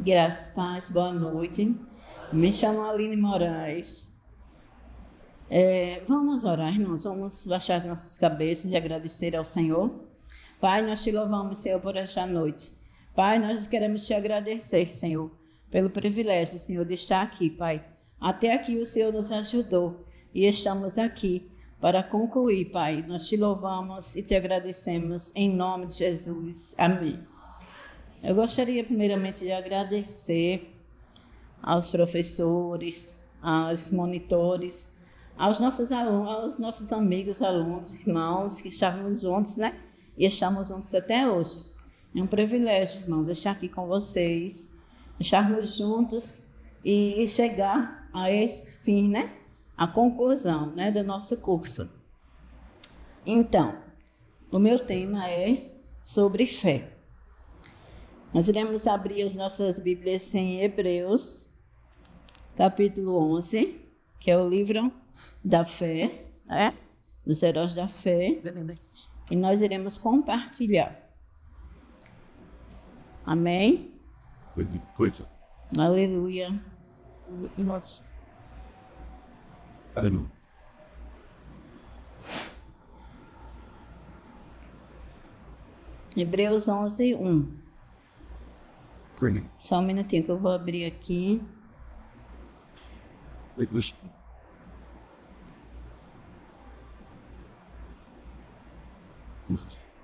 Graças, paz, boa noite. Me chamo Aline Moraes. Vamos orar, irmãos. Vamos baixar as nossas cabeças e agradecer ao Senhor. Pai, nós te louvamos, Senhor, por esta noite. Pai, nós queremos te agradecer, Senhor, pelo privilégio, Senhor, de estar aqui, Pai. Até aqui o Senhor nos ajudou e estamos aqui para concluir, Pai. Nós te louvamos e te agradecemos em nome de Jesus. Amém. Eu gostaria primeiramente de agradecer aos professores, aos monitores, aos nossos alunos, aos nossos amigos, alunos, irmãos que estávamos juntos, né? E estamos juntos até hoje. É um privilégio, irmãos, estar aqui com vocês, estarmos juntos e chegar a esse fim, né? A conclusão, né, do nosso curso. Então, o meu tema é sobre fé. Nós iremos abrir as nossas Bíblias em Hebreus, capítulo 11, que é o livro da fé, né? Dos heróis da fé, e nós iremos compartilhar. Amém? Aleluia. Aleluia. Hebreus 11, 1. Só um minutinho que eu vou abrir aqui.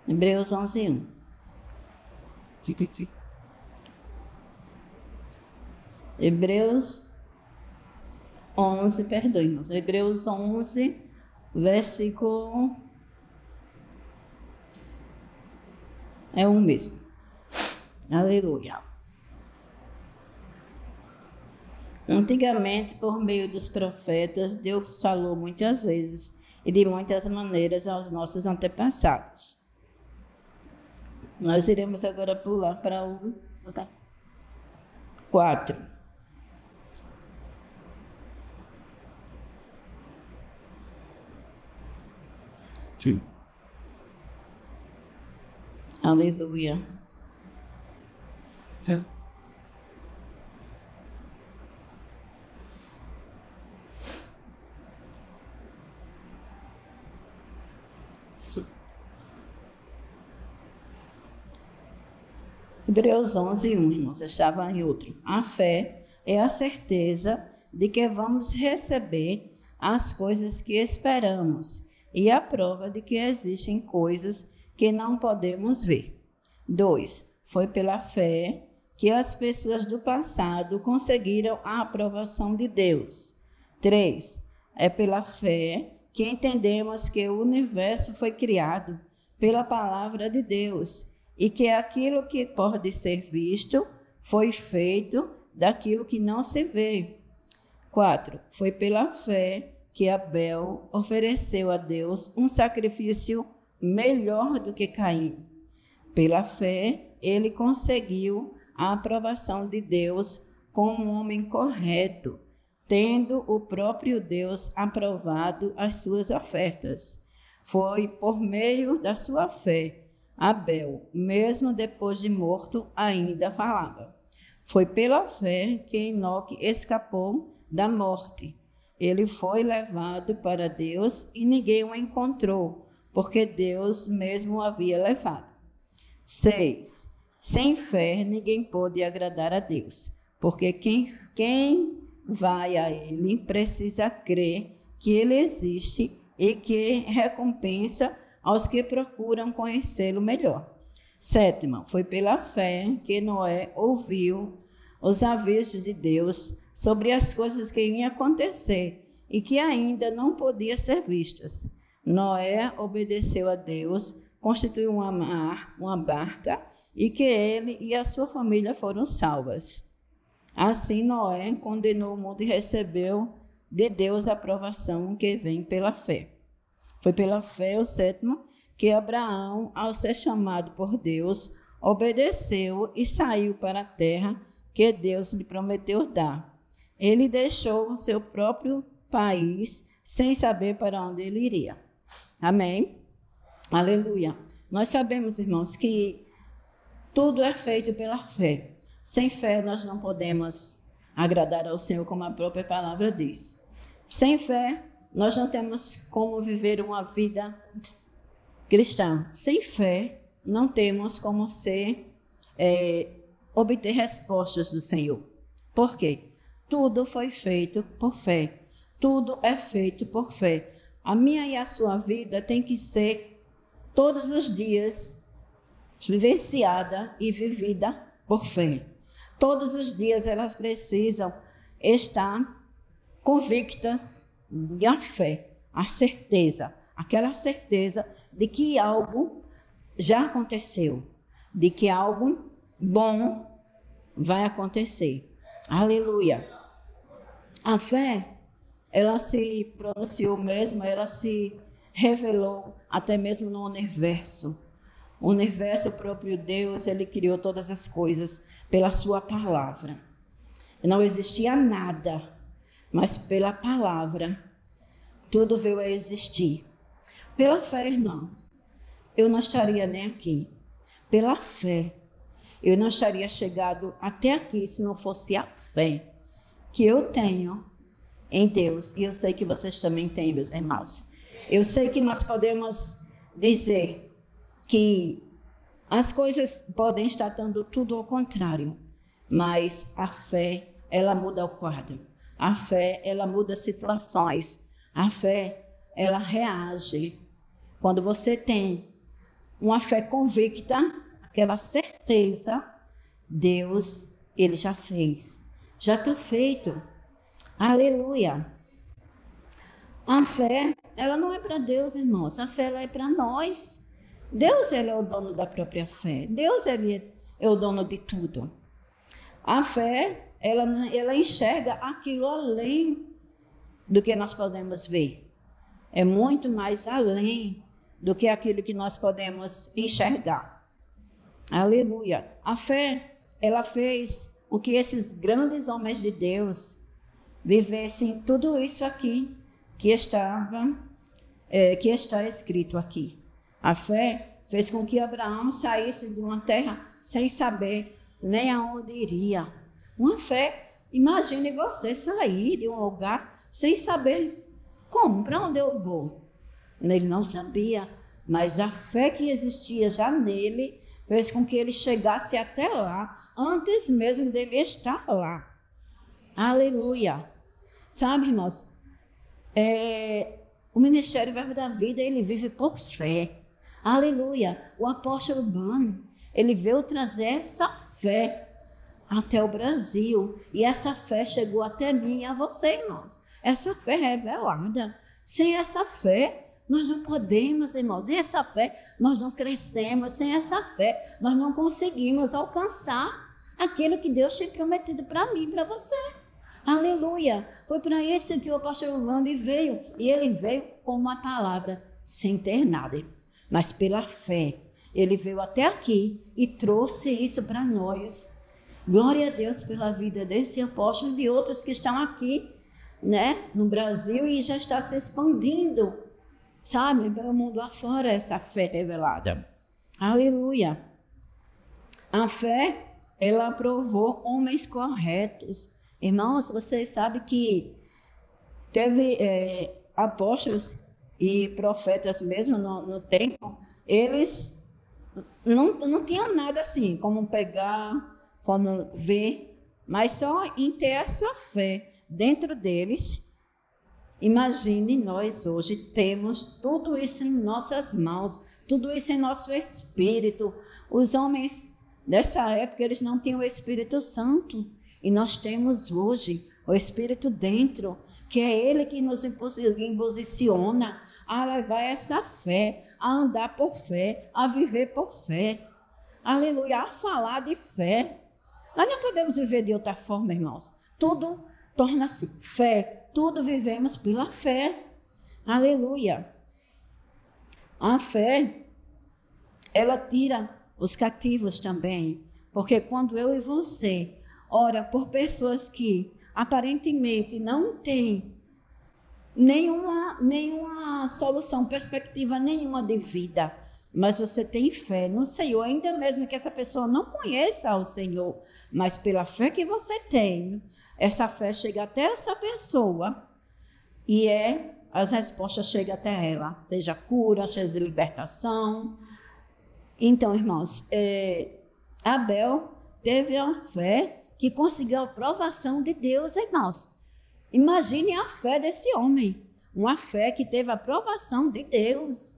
Hebreus 11, 1. Hebreus 11, perdoe-nos. Hebreus 11, versículo... É um mesmo. Aleluia. Antigamente, por meio dos profetas, Deus falou muitas vezes e de muitas maneiras aos nossos antepassados. Nós iremos agora pular para o 4. Sim. Aleluia. Hebreus 11, 1, irmãos, eu estava em outro. A fé é a certeza de que vamos receber as coisas que esperamos e a prova de que existem coisas que não podemos ver. 2. Foi pela fé que as pessoas do passado conseguiram a aprovação de Deus. 3. É pela fé que entendemos que o universo foi criado pela palavra de Deus e que aquilo que pode ser visto foi feito daquilo que não se vê. 4. Foi pela fé que Abel ofereceu a Deus um sacrifício melhor do que Caim. Pela fé, ele conseguiu a aprovação de Deus como um homem correto, tendo o próprio Deus aprovado as suas ofertas. Foi por meio da sua fé Abel, mesmo depois de morto, ainda falava. Foi pela fé que Enoque escapou da morte. Ele foi levado para Deus e ninguém o encontrou, porque Deus mesmo o havia levado. 6. Sem fé ninguém pode agradar a Deus, porque quem vai a Ele precisa crer que Ele existe e que recompensa aos que procuram conhecê-lo melhor. 7. Foi pela fé que Noé ouviu os avisos de Deus sobre as coisas que iam acontecer e que ainda não podiam ser vistas. Noé obedeceu a Deus, constituiu uma barca e que ele e a sua família foram salvas. Assim, Noé condenou o mundo e recebeu de Deus a aprovação que vem pela fé. Foi pela fé, o 7, que Abraão, ao ser chamado por Deus, obedeceu e saiu para a terra que Deus lhe prometeu dar. Ele deixou o seu próprio país sem saber para onde ele iria. Amém? Aleluia. Nós sabemos, irmãos, que tudo é feito pela fé. Sem fé nós não podemos agradar ao Senhor, como a própria palavra diz. Sem fé nós não temos como viver uma vida cristã. Sem fé não temos como obter respostas do Senhor. Por quê? Tudo foi feito por fé. Tudo é feito por fé. A minha e a sua vida tem que ser todos os dias vivenciada e vivida por fé. Todos os dias elas precisam estar convictas da fé, a certeza, aquela certeza de que algo já aconteceu, de que algo bom vai acontecer. Aleluia. A fé, ela se pronunciou mesmo, ela se revelou até mesmo no universo. O universo, o próprio Deus, ele criou todas as coisas pela sua palavra. Não existia nada, mas pela palavra tudo veio a existir. Pela fé, irmão, eu não estaria nem aqui. Pela fé, eu não estaria chegado até aqui se não fosse a fé que eu tenho em Deus. E eu sei que vocês também têm, meus irmãos. Eu sei que nós podemos dizer que as coisas podem estar dando tudo ao contrário, mas a fé, ela muda o quadro. A fé, ela muda situações. A fé, ela reage. Quando você tem uma fé convicta, aquela certeza, Deus, ele já fez. Já está feito. Aleluia. A fé, ela não é para Deus, irmãos. A fé, ela é para nós. Deus, ele é o dono da própria fé. Deus, ele é o dono de tudo. A fé, ela enxerga aquilo além do que nós podemos ver. É muito mais além do que aquilo que nós podemos enxergar. Aleluia. A fé, ela fez com que esses grandes homens de Deus vivessem tudo isso aqui que está escrito aqui. A fé fez com que Abraão saísse de uma terra sem saber nem aonde iria. Uma fé, imagine você sair de um lugar sem saber como, para onde eu vou. Ele não sabia, mas a fé que existia já nele fez com que ele chegasse até lá, antes mesmo dele estar lá. Aleluia. Sabe, irmãos, o Ministério Verbo da Vida, ele vive por fé. Aleluia. O apóstolo Bano, ele veio trazer essa fé até o Brasil. E essa fé chegou até mim e a você, irmãos. Essa fé revelada. Sem essa fé, nós não podemos, irmãos. Sem essa fé, nós não crescemos. Sem essa fé, nós não conseguimos alcançar aquilo que Deus tinha prometido para mim e para você. Aleluia. Foi para isso que o apóstolo Bano veio. E ele veio com uma palavra sem ter nada, mas pela fé. Ele veio até aqui e trouxe isso para nós. Glória a Deus pela vida desse apóstolo e de outros que estão aqui, né, no Brasil, e já está se expandindo, sabe, pelo mundo afora, essa fé revelada. Aleluia. A fé, ela provou homens corretos. Irmãos, vocês sabem que teve apóstolos e profetas mesmo no tempo, eles não tinham nada assim, como pegar, como ver, mas só em ter essa fé dentro deles. Imagine, nós hoje temos tudo isso em nossas mãos, tudo isso em nosso espírito. Os homens dessa época, eles não tinham o Espírito Santo, e nós temos hoje o Espírito dentro, que é ele que nos imposiciona a levar essa fé, a andar por fé, a viver por fé. Aleluia, a falar de fé. Nós não podemos viver de outra forma, irmãos. Tudo torna-se fé, tudo vivemos pela fé. Aleluia. A fé, ela tira os cativos também, porque quando eu e você ora por pessoas que aparentemente não têm nenhuma solução, perspectiva nenhuma de vida, mas você tem fé no Senhor, ainda mesmo que essa pessoa não conheça o Senhor, mas pela fé que você tem, essa fé chega até essa pessoa e as respostas chegam até ela, seja cura, seja libertação. Então, irmãos, Abel teve uma fé que conseguiu a aprovação de Deus, irmãos. Imagine a fé desse homem, uma fé que teve a aprovação de Deus.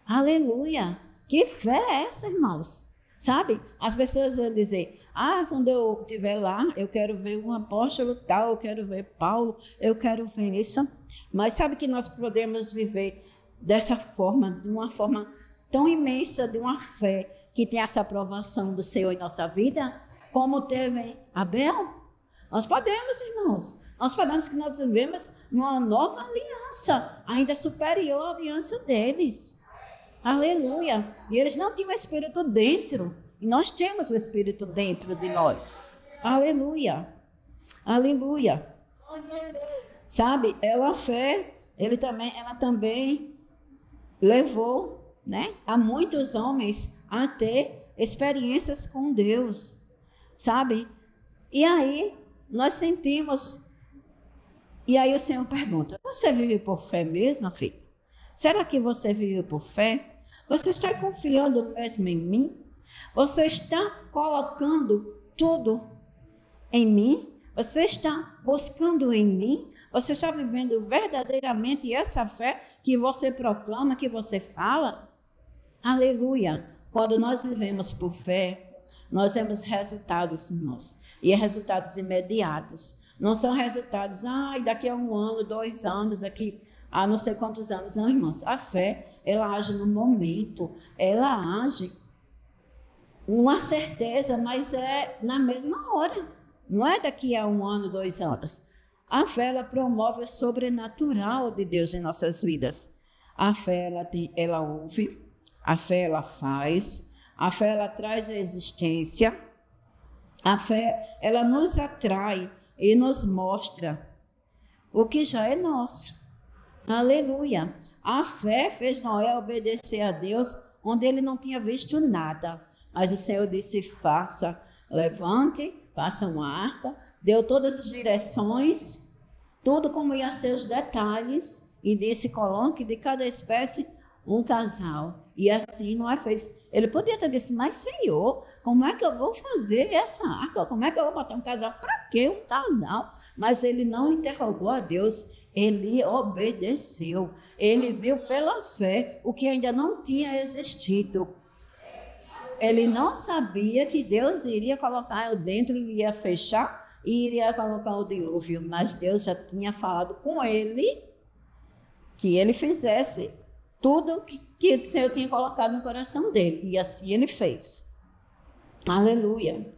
Aleluia! Que fé é essa, irmãos? Sabe? As pessoas vão dizer, quando eu estiver lá, eu quero ver um apóstolo tal, eu quero ver Paulo, eu quero ver isso. Mas sabe que nós podemos viver dessa forma, de uma forma tão imensa, de uma fé que tem essa aprovação do Senhor em nossa vida, como teve Abel? Nós podemos, irmãos. Nós podemos que nós vivemos numa nova aliança, ainda superior à aliança deles. Aleluia! E eles não tinham o Espírito dentro, e nós temos o Espírito dentro de nós. Aleluia! Aleluia! Sabe, ela também levou, né, a muitos homens a ter experiências com Deus, sabe? E aí nós sentimos, e aí o Senhor pergunta, você vive por fé mesmo, filho? Será que você vive por fé? Você está confiando mesmo em mim? Você está colocando tudo em mim? Você está buscando em mim? Você está vivendo verdadeiramente essa fé que você proclama, que você fala? Aleluia! Quando nós vivemos por fé, nós temos resultados, irmãos. E resultados imediatos. Não são resultados, daqui a 1 ano, 2 anos, daqui a não sei quantos anos. Não, irmãos. A fé, ela age no momento. Ela age uma certeza, mas é na mesma hora. Não é daqui a 1 ano, 2 anos. A fé, ela promove o sobrenatural de Deus em nossas vidas. A fé, ela ouve. A fé, ela faz. A fé, ela traz a existência. A fé, ela nos atrai e nos mostra o que já é nosso. Aleluia! A fé fez Noé obedecer a Deus onde ele não tinha visto nada. Mas o Senhor disse, levante, faça uma arca, deu todas as direções, tudo como ia ser os detalhes, e disse, coloque de cada espécie um casal. E assim Noé fez. Ele podia ter dito, mas Senhor, como é que eu vou fazer essa arca? Como é que eu vou botar um casal? Para que um casal? Mas ele não interrogou a Deus, ele obedeceu. Ele viu pela fé o que ainda não tinha existido. Ele não sabia que Deus iria colocar dentro, iria fechar e iria colocar o dilúvio. Mas Deus já tinha falado com ele que ele fizesse tudo que o Senhor tinha colocado no coração dele. E assim ele fez. Aleluia.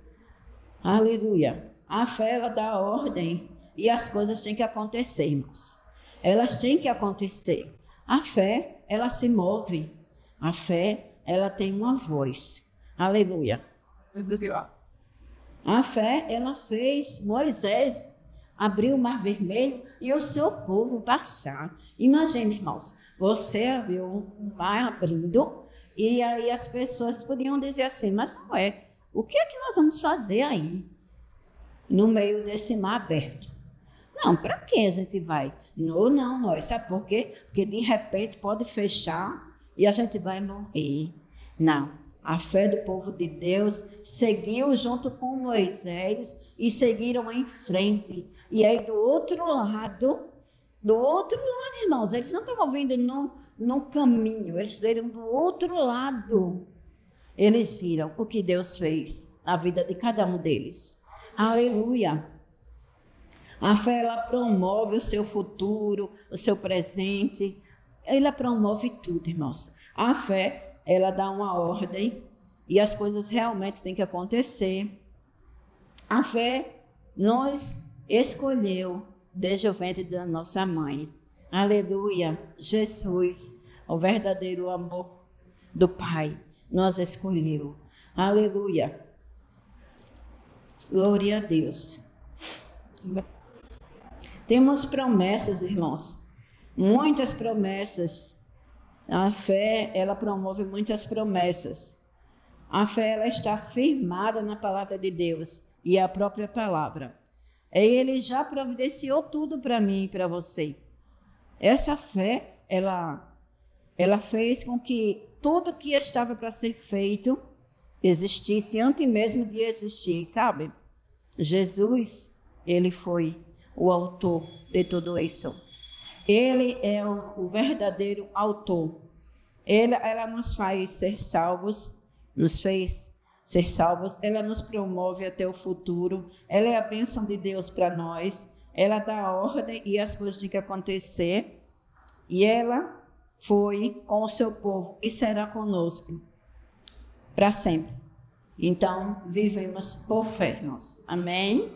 Aleluia. A fé, ela dá ordem e as coisas têm que acontecer, irmãos. Elas têm que acontecer. A fé, ela se move. A fé, ela tem uma voz. Aleluia. A fé, ela fez Moisés abrir o Mar Vermelho e o seu povo passar. Imagine, irmãos, você viu o mar abrindo e aí as pessoas podiam dizer assim, mas não é, o que é que nós vamos fazer aí, no meio desse mar aberto? Não, para que a gente vai? Não, sabe por quê? Porque de repente pode fechar e a gente vai morrer. Não, a fé do povo de Deus seguiu junto com Moisés e seguiram em frente. E aí do outro lado, irmãos, eles não estavam vindo no caminho, eles viram do outro lado. Eles viram o que Deus fez na vida de cada um deles. Aleluia! A fé, ela promove o seu futuro, o seu presente. Ela promove tudo, irmãos. A fé, ela dá uma ordem e as coisas realmente têm que acontecer. A fé nos escolheu desde o ventre da nossa mãe. Aleluia! Jesus, o verdadeiro amor do Pai, nos escolheu. Aleluia! Glória a Deus. Temos promessas, irmãos. Muitas promessas A fé, ela promove muitas promessas. A fé, ela está firmada na palavra de Deus e a própria palavra. Ele já providenciou tudo para mim e para você. Essa fé, ela fez com que tudo que estava para ser feito existisse antes mesmo de existir, sabe? Jesus, ele foi o autor de tudo isso. Ele é o verdadeiro autor. Ela nos faz ser salvos, nos fez ser salvos, ela nos promove até o futuro, ela é a bênção de Deus para nós, ela dá a ordem e as coisas têm que acontecer, e ela foi com o seu povo e será conosco para sempre. Então, vivemos por fé, nós. Amém?